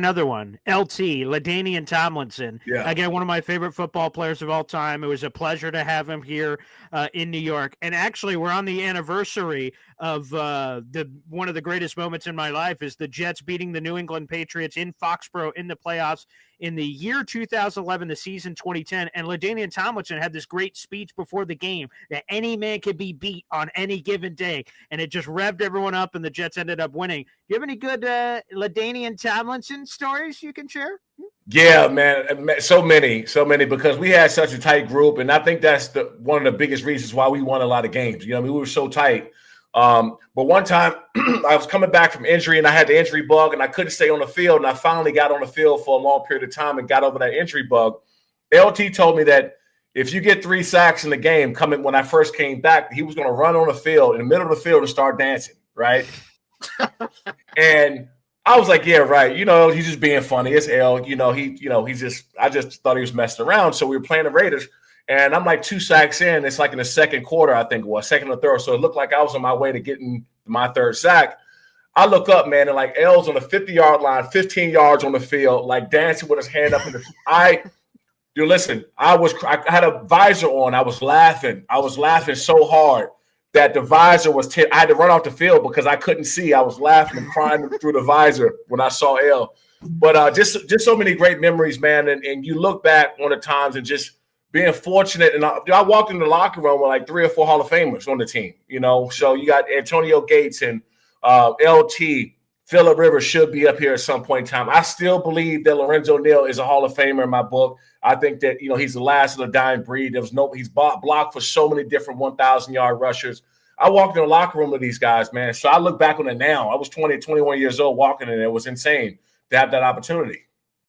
another one, LT, LaDainian Tomlinson. Yeah. Again, one of my favorite football players of all time. It was a pleasure to have him here in New York. And actually, we're on the anniversary of one of the greatest moments in my life is the Jets beating the New England Patriots in Foxborough in the playoffs in the year 2011, the season 2010. And LaDainian Tomlinson had this great speech before the game that any man could be beat on any given day. And it just revved everyone up, and the Jets ended up winning. Do you have any good LaDainian Tomlinson stories you can share? Yeah, man, so many, because we had such a tight group, and I think that's one of the biggest reasons why we won a lot of games. You know, I mean, we were so tight. But one time I was coming back from injury, and I had the injury bug, and I couldn't stay on the field, and I finally got on the field for a long period of time and got over that injury bug. LT told me that if you get 3 sacks in the game, when I first came back, he was going to run on the field, in the middle of the field, and start dancing, right? And I was like, yeah, right. You know, he's just being funny. It's L. I just thought he was messing around. So we were playing the Raiders, and I'm like 2 sacks in. It's like in the second quarter, I think it was, second or third. So it looked like I was on my way to getting my 3rd sack. I look up, man, and like L's on the 50-yard line, 15 yards on the field, like dancing with his hand up in the listen, I had a visor on. I was laughing. So hard that the visor was I had to run off the field because I couldn't see. I was laughing and crying through the visor when I saw L. But just so many great memories, man. And you look back on the times and just being fortunate. And I walked in the locker room with like 3 or 4 Hall of Famers on the team, you know. So you got Antonio Gates and LT. Phillip Rivers should be up here at some point in time. I still believe that Lorenzo Neal is a Hall of Famer in my book. I think that, you know, he's the last of the dying breed. He's blocked for so many different 1,000-yard rushers. I walked in the locker room with these guys, man. So I look back on it now. I was 20, 21 years old walking in there. It was insane to have that opportunity.